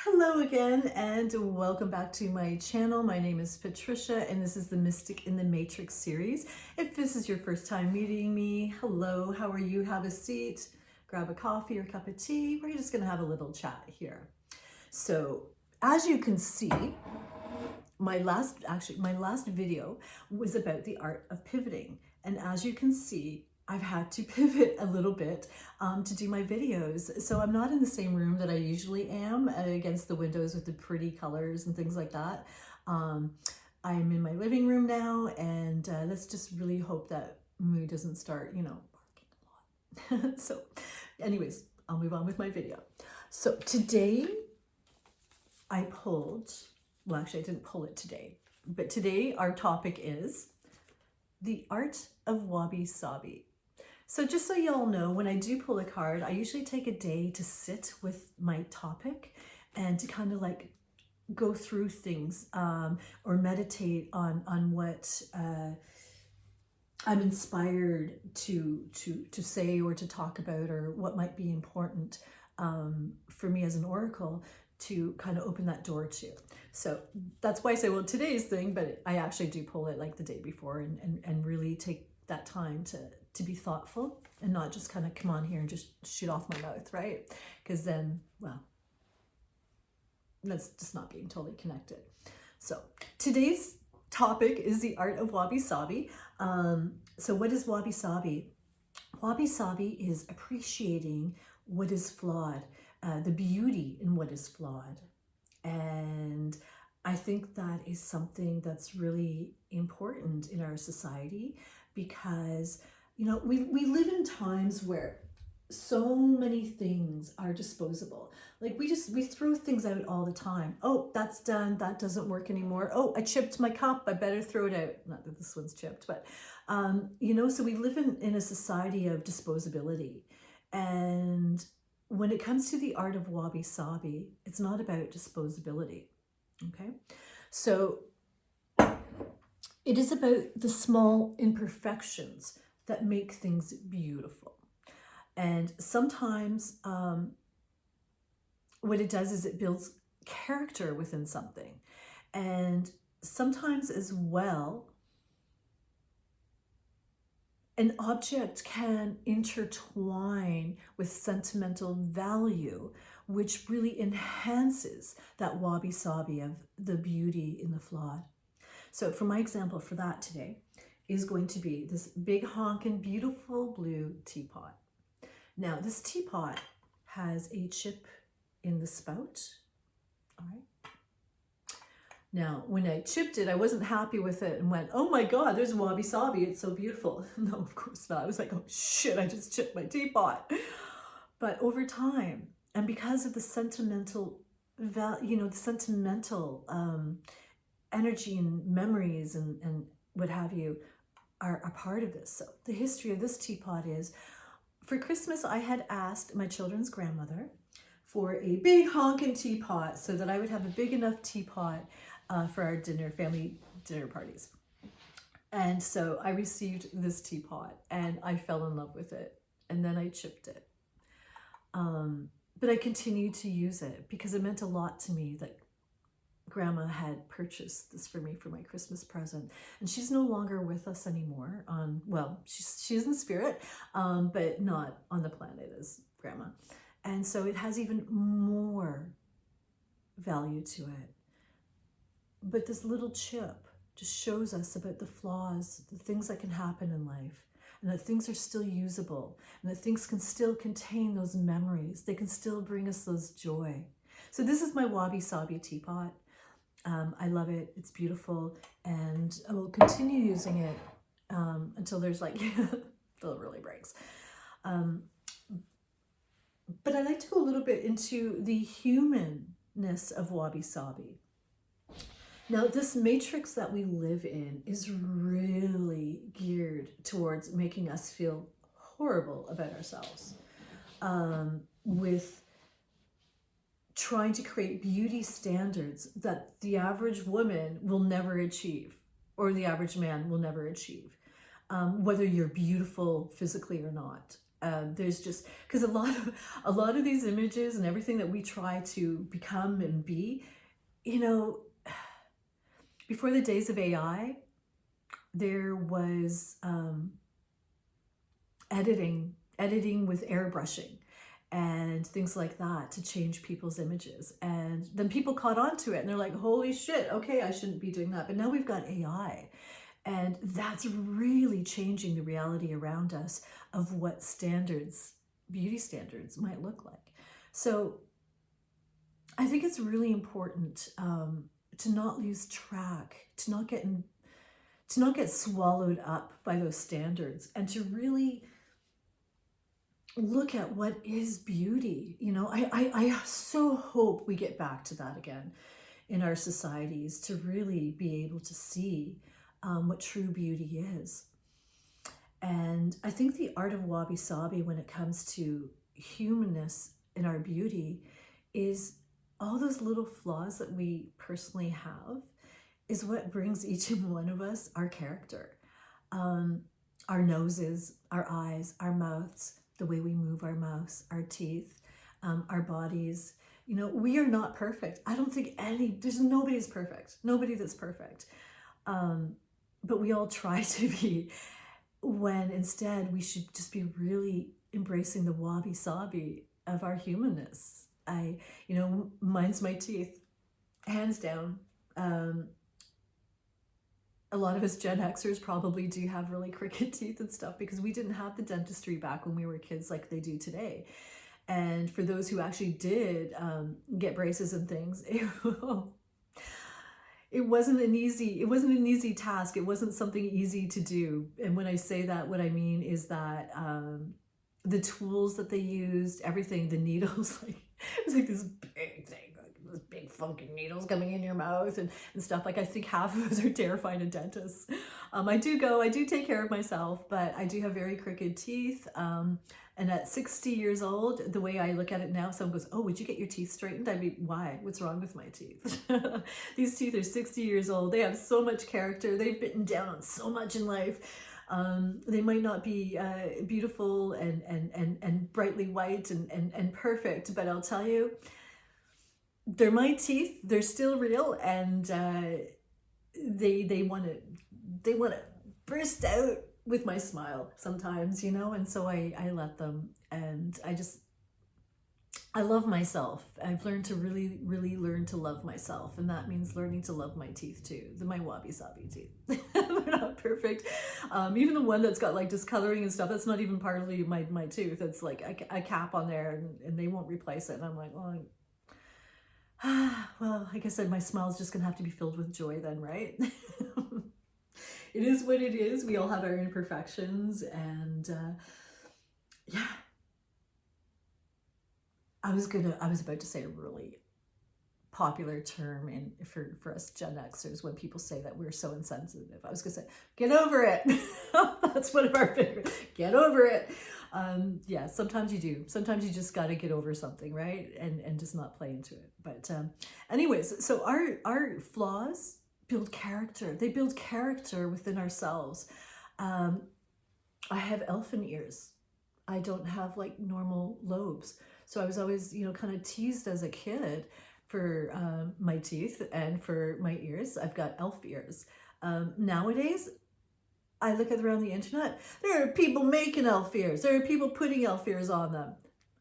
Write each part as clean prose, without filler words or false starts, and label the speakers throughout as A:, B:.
A: Hello again and welcome back to my channel. My name is Patricia and this is the Mystic in the Matrix series. If this is your first time meeting me, hello, how are you? Have a seat, grab a coffee or cup of tea. We're just going to have a little chat here. So as you can see, my last video was about the art of pivoting. And as you can see, I've had to pivot a little bit to do my videos. So I'm not in the same room that I usually am against the windows with the pretty colors and things like that. I'm in my living room now, and let's just really hope that Moo doesn't start, barking a lot. So anyways, I'll move on with my video. So today I pulled, well, actually I didn't pull it today, but today our topic is the art of Wabi Sabi. So just so y'all know, when I do pull a card, I usually take a day to sit with my topic and to kind of like go through things or meditate on what I'm inspired to say or to talk about, or what might be important for me as an oracle to kind of open that door to. So that's why I say, well, today's thing, but I actually do pull it like the day before and really take that time to be thoughtful and not just kind of come on here and just shoot off my mouth, right? Because then, well, that's just not being totally connected. So today's topic is the art of Wabi Sabi. So what is Wabi Sabi? Wabi Sabi is appreciating what is flawed, the beauty in what is flawed. And I think that is something that's really important in our society because, we live in times where so many things are disposable. Like we throw things out all the time. Oh, that's done. That doesn't work anymore. Oh, I chipped my cup. I better throw it out. Not that this one's chipped, but, so we live in a society of disposability. And when it comes to the art of Wabi Sabi, it's not about disposability. Okay. So it is about the small imperfections that make things beautiful. And sometimes what it does is it builds character within something. And sometimes as well, an object can intertwine with sentimental value, which really enhances that Wabi Sabi of the beauty in the flawed. So for my example for that today is going to be this big honkin' beautiful blue teapot. Now this teapot has a chip in the spout, all right? Now, when I chipped it, I wasn't happy with it and went, oh my God, there's Wabi Sabi, it's so beautiful. No, of course not. I was like, oh shit, I just chipped my teapot. But over time, and because of the sentimental value, the sentimental energy and memories and what have you are a part of this. So the history of this teapot is, for Christmas, I had asked my children's grandmother for a big honkin' teapot so that I would have a big enough teapot for our family dinner parties. And so I received this teapot and I fell in love with it. And then I chipped it. But I continued to use it because it meant a lot to me that Grandma had purchased this for me for my Christmas present. And she's no longer with us anymore. She's in spirit, but not on the planet as Grandma. And so it has even more value to it. But this little chip just shows us about the flaws, the things that can happen in life, and that things are still usable, and that things can still contain those memories. They can still bring us those joy. So this is my Wabi Sabi teapot. I love it. It's beautiful. And I will continue using it until there's until it really breaks. But I'd like to go a little bit into the humanness of Wabi Sabi. Now, this matrix that we live in is really geared towards making us feel horrible about ourselves, with trying to create beauty standards that the average woman will never achieve, or the average man will never achieve, whether you're beautiful physically or not. There's just, because a lot of these images and everything that we try to become and be, you know, before the days of AI, there was editing with airbrushing and things like that to change people's images. And then people caught on to it and they're like, holy shit, okay, I shouldn't be doing that. But now we've got AI. And that's really changing the reality around us of what standards, beauty standards, might look like. So I think it's really important to not lose track, to not get swallowed up by those standards, and to really look at what is beauty. You know, I so hope we get back to that again in our societies, to really be able to see what true beauty is. And I think the art of Wabi Sabi, when it comes to humanness in our beauty, is all those little flaws that we personally have is what brings each and one of us our character. Our noses, our eyes, our mouths, the way we move our mouths, our teeth, our bodies. You know, we are not perfect. I don't think nobody's perfect. Nobody that's perfect. But we all try to be, when instead we should just be really embracing the Wabi Sabi of our humanness. Mine's my teeth, hands down. A lot of us Gen Xers probably do have really crooked teeth and stuff because we didn't have the dentistry back when we were kids like they do today. And for those who actually did get braces and things, it wasn't an easy task. It wasn't something easy to do. And when I say that, what I mean is that the tools that they used, everything, the needles, like it was like this big thing, like those big funky needles coming in your mouth and stuff. Like I think half of us are terrified of dentists. I do take care of myself, but I do have very crooked teeth. And at 60 years old, the way I look at it now, someone goes, oh, would you get your teeth straightened? I'd be, why? What's wrong with my teeth? These teeth are 60 years old. They have so much character. They've bitten down on so much in life. They might not be beautiful and brightly white and perfect, but I'll tell you, they're my teeth. They're still real, and they want to burst out with my smile sometimes, you know, and so I let them, and I love myself. I've learned to really learn to love myself, and that means learning to love my teeth too, my Wabi Sabi teeth. They're not perfect. Even the one that's got like discoloring and stuff, that's not even partly my tooth. It's like a cap on there, and they won't replace it, and I'm like, well, I guess my smile's just gonna have to be filled with joy then, right? It is what it is. We all have our imperfections, and yeah. I was about to say a really popular term for us Gen Xers when people say that we're so insensitive. I was gonna say, get over it. That's one of our favorite. Get over it. Yeah, sometimes you do. Sometimes you just got to get over something, right? And just not play into it. But anyways, so our flaws build character. They build character within ourselves. I have elfin ears. I don't have like normal lobes. So I was always, kind of teased as a kid for my teeth and for my ears. I've got elf ears. Nowadays, I look around the internet, there are people making elf ears. There are people putting elf ears on them.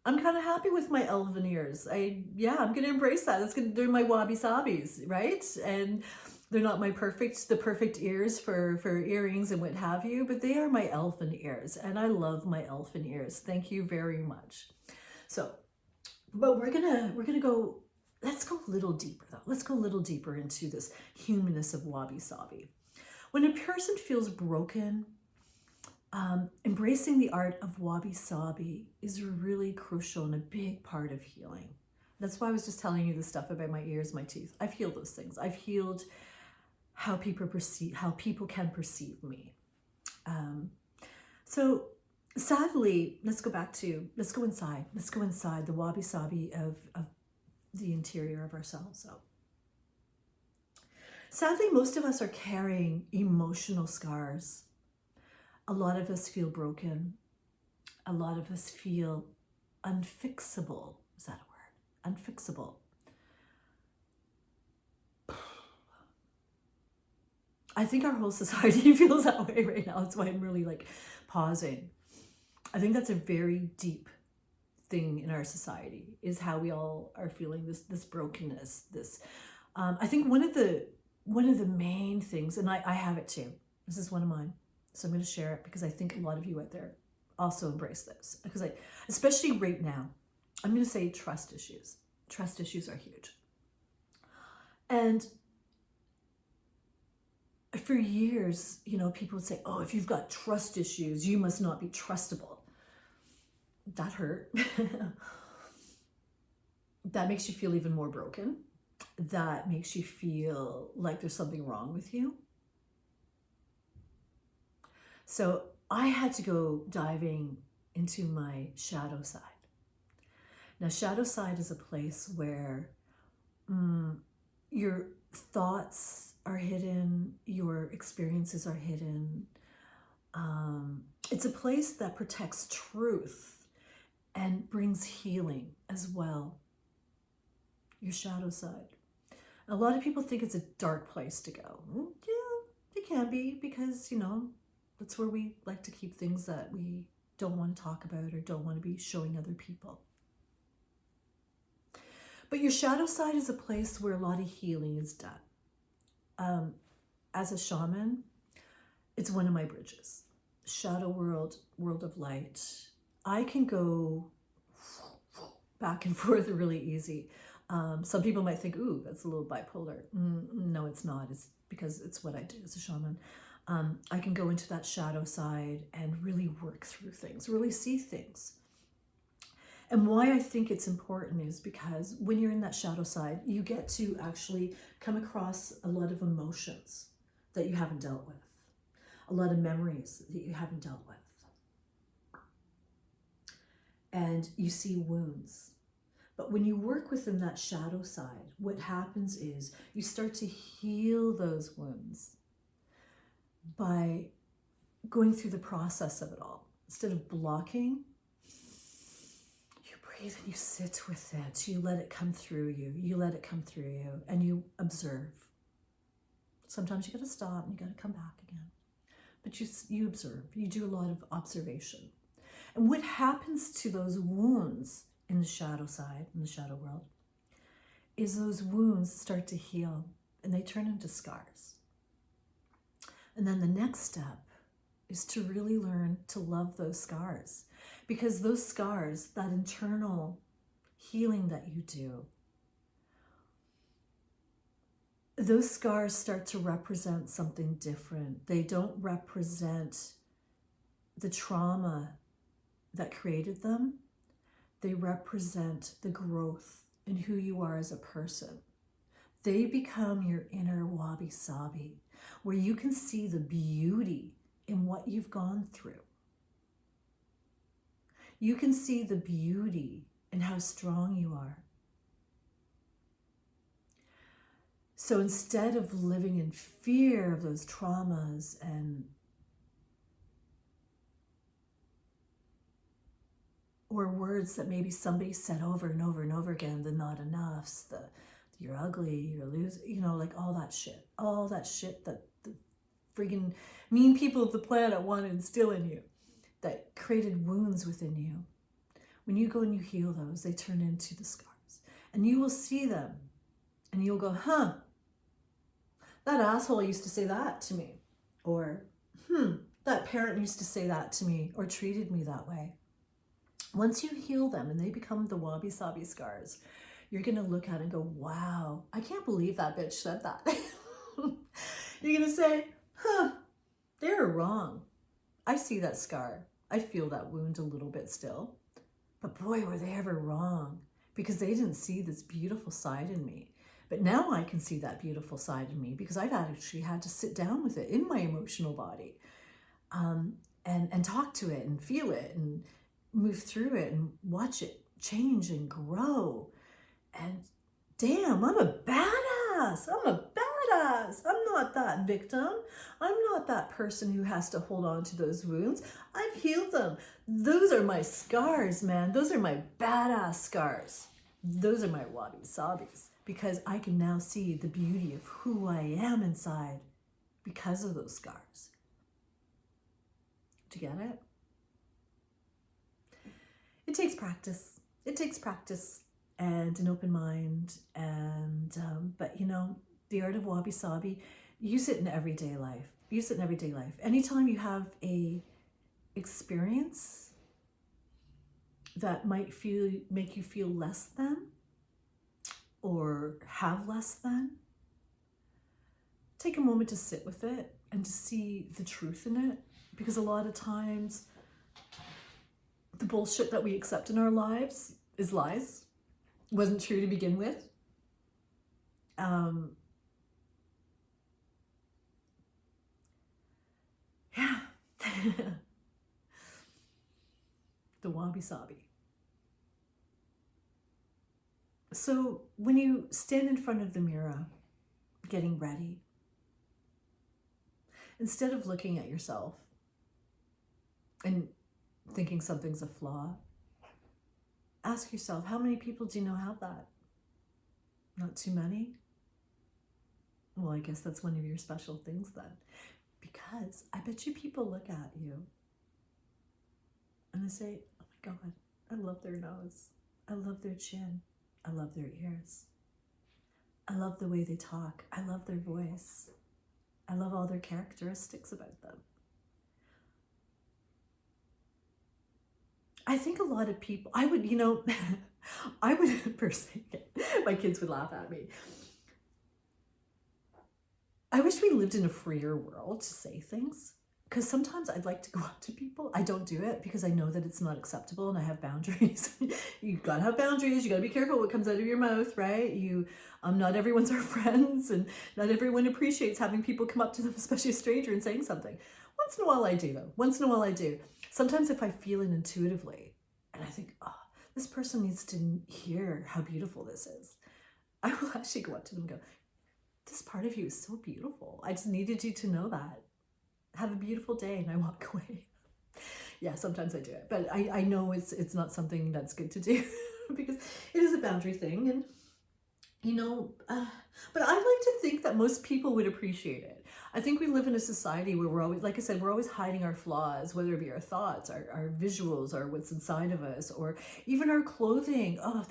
A: I'm kind of happy with my elven ears. I'm going to embrace that. They're my Wabi Sabis, right? And they're not the perfect ears for earrings and what have you, but they are my elfin ears, and I love my elfin ears. Thank you very much. So, but we're gonna go. Let's go a little deeper though. Let's go a little deeper into this humanness of Wabi Sabi. When a person feels broken, embracing the art of Wabi Sabi is really crucial and a big part of healing. That's why I was just telling you the stuff about my ears, my teeth. I've healed those things. I've healed how people can perceive me. So sadly, let's go inside. Let's go inside the Wabi Sabi of the interior of ourselves. So sadly, most of us are carrying emotional scars. A lot of us feel broken. a lot of us feel unfixable. Is that a word? Unfixable. I think our whole society feels that way right now. That's why I'm really like pausing. I think that's a very deep thing in our society, is how we all are feeling this brokenness. I think one of the main things, and I have it too. This is one of mine, so I'm going to share it because I think a lot of you out there also embrace this. Because especially right now, I'm going to say trust issues. Trust issues are huge, and for years, people would say, "Oh, if you've got trust issues, you must not be trustable." That hurt. That makes you feel even more broken. That makes you feel like there's something wrong with you. So I had to go diving into my shadow side. Now, shadow side is a place where your thoughts are hidden, your experiences are hidden. It's a place that protects truth and brings healing as well. Your shadow side. A lot of people think it's a dark place to go. Yeah, it can be, because, that's where we like to keep things that we don't want to talk about or don't want to be showing other people. But your shadow side is a place where a lot of healing is done. As a shaman, it's one of my bridges. Shadow world, world of light. I can go back and forth really easy. Some people might think, ooh, that's a little bipolar. No, it's not. It's because it's what I do as a shaman. I can go into that shadow side and really work through things, really see things. And why I think it's important is because when you're in that shadow side, you get to actually come across a lot of emotions that you haven't dealt with, a lot of memories that you haven't dealt with. And you see wounds. But when you work within that shadow side, what happens is you start to heal those wounds by going through the process of it all. Instead of blocking, you breathe and you sit with it. You let it come through you. You let it come through you, and you observe. Sometimes you got to stop and you got to come back again. But you observe. You do a lot of observation. And what happens to those wounds in the shadow side, in the shadow world, is those wounds start to heal and they turn into scars. And then the next step is to really learn to love those scars, because those scars, that internal healing that you do, those scars start to represent something different. They don't represent the trauma that created them. They represent the growth in who you are as a person. They become your inner Wabi Sabi, where you can see the beauty in what you've gone through. You can see the beauty in how strong you are. So instead of living in fear of those traumas or words that maybe somebody said over and over and over again, the not enoughs, the you're ugly, you're a loser, like all that shit that the friggin' mean people of the planet want to instill in you, that created wounds within you. When you go and you heal those, they turn into the scars. And you will see them and you'll go, that asshole used to say that to me. Or, that parent used to say that to me or treated me that way. Once you heal them and they become the Wabi Sabi scars, you're going to look at it and go, wow, I can't believe that bitch said that. You're going to say, they were wrong. I see that scar. I feel that wound a little bit still. But boy, were they ever wrong, because they didn't see this beautiful side in me. But now I can see that beautiful side in me because I've actually had to sit down with it in my emotional body and talk to it and feel it and move through it and watch it change and grow. And damn, I'm a badass. I'm a badass. I'm not that victim. I'm not that person who has to hold on to those wounds. I've healed them. Those are my scars, man. Those are my badass scars. Those are my Wabi Sabis, because I can now see the beauty of who I am inside because of those scars. Do you get it? It takes practice. It takes practice and an open mind. But you know, the art of Wabi Sabi, use it in everyday life. Use it in everyday life. Anytime you have a experience that might make you feel less than or have less than, take a moment to sit with it and to see the truth in it. Because a lot of times the bullshit that we accept in our lives is lies. Wasn't true to begin with. Yeah. The Wabi Sabi. So when you stand in front of the mirror, getting ready, instead of looking at yourself and thinking something's a flaw, ask yourself, how many people do you know have that? Not too many? Well, I guess that's one of your special things then. Because I bet you people look at you and they say, oh my God, I love their nose. I love their chin. I love their ears. I love the way they talk. I love their voice. I love all their characteristics about them. I think a lot of people, I would, I would personally, my kids would laugh at me. I wish we lived in a freer world to say things, because sometimes I'd like to go up to people. I don't do it because I know that it's not acceptable and I have boundaries. You gotta have boundaries. You gotta be careful what comes out of your mouth, right? Not everyone's our friends, and not everyone appreciates having people come up to them, especially a stranger, and saying something. Once in a while I do, though. Once in a while I do. Sometimes if I feel it intuitively and I think, oh, this person needs to hear how beautiful this is, I will actually go up to them and go, this part of you is so beautiful. I just needed you to know that. Have a beautiful day, and I walk away. Yeah, sometimes I do it, but I know it's not something that's good to do because it is a boundary thing, and but I like to think that most people would appreciate it. I think we live in a society where we're always, like I said, we're always hiding our flaws, whether it be our thoughts, our visuals, or what's inside of us, or even our clothing. Oh,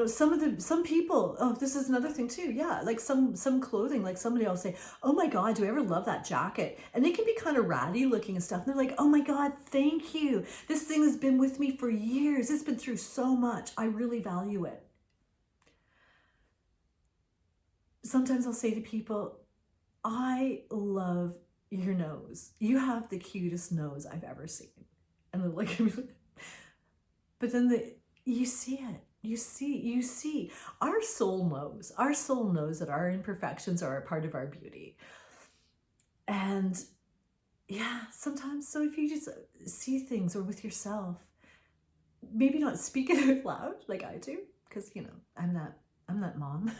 A: some people, oh, this is another thing too. Yeah. Like some clothing, like somebody will say, oh my God, do I ever love that jacket? And it can be kind of ratty looking and stuff. And they're like, oh my God, thank you. This thing has been with me for years. It's been through so much. I really value it. Sometimes I'll say to people, I love your nose. You have the cutest nose I've ever seen. And they're like, but then you see it. You see, our soul knows that our imperfections are a part of our beauty. And yeah, sometimes, so if you just see things, or with yourself, maybe not speak it out loud like I do, because, I'm that mom.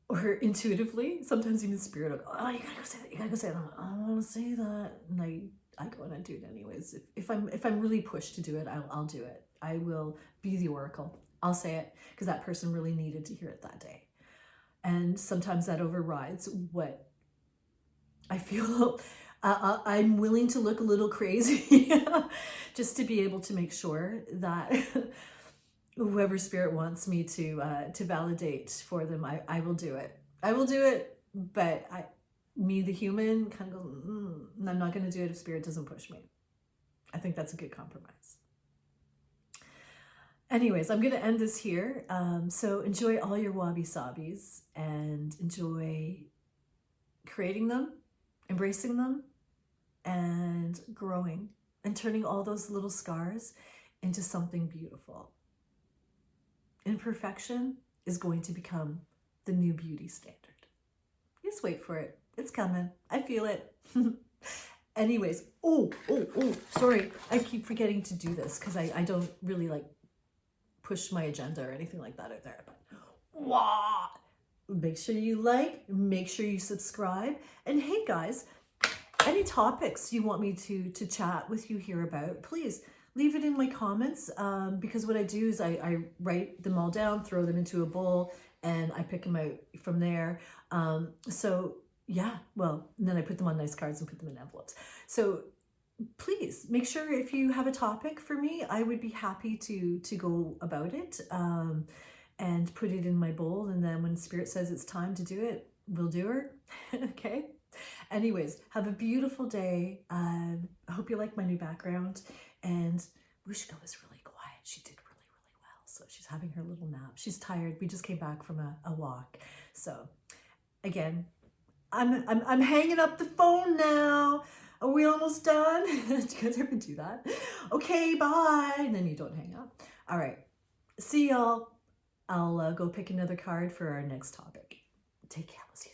A: Or intuitively, sometimes even spirit will go, oh, you gotta go say that, you gotta go say that. I'm like, I don't want to say that. And I go and I do it anyways. If I'm really pushed to do it, I'll do it. I will be the oracle. I'll say it because that person really needed to hear it that day. And sometimes that overrides what I feel. I'm willing to look a little crazy just to be able to make sure that whoever spirit wants me to validate for them, I will do it. I will do it, but me, the human, kind of goes, I'm not going to do it if spirit doesn't push me. I think that's a good compromise. Anyways, I'm going to end this here. So enjoy all your Wabi Sabis and enjoy creating them, embracing them, and growing and turning all those little scars into something beautiful. Imperfection is going to become the new beauty standard. Just wait for it. It's coming. I feel it. Anyways, sorry. I keep forgetting to do this because I don't really like push my agenda or anything like that out there. But Wah! Make sure you like, make sure you subscribe. And hey guys, any topics you want me to chat with you here about, please leave it in my comments, because what I do is I write them all down, throw them into a bowl, and I pick them out from there. So yeah, well, and then I put them on nice cards and put them in envelopes. So please make sure if you have a topic for me, I would be happy to go about it, and put it in my bowl. And then when Spirit says it's time to do it, we'll do it. Okay. Anyways, have a beautiful day. I hope you like my new background. And Wushka was really quiet. She did really, really well. So she's having her little nap. She's tired. We just came back from a walk. So again, I'm hanging up the phone now. Are we almost done? Do you guys ever do that? Okay, bye. And then you don't hang up. All right. See y'all. I'll go pick another card for our next topic. Take care. We'll see you.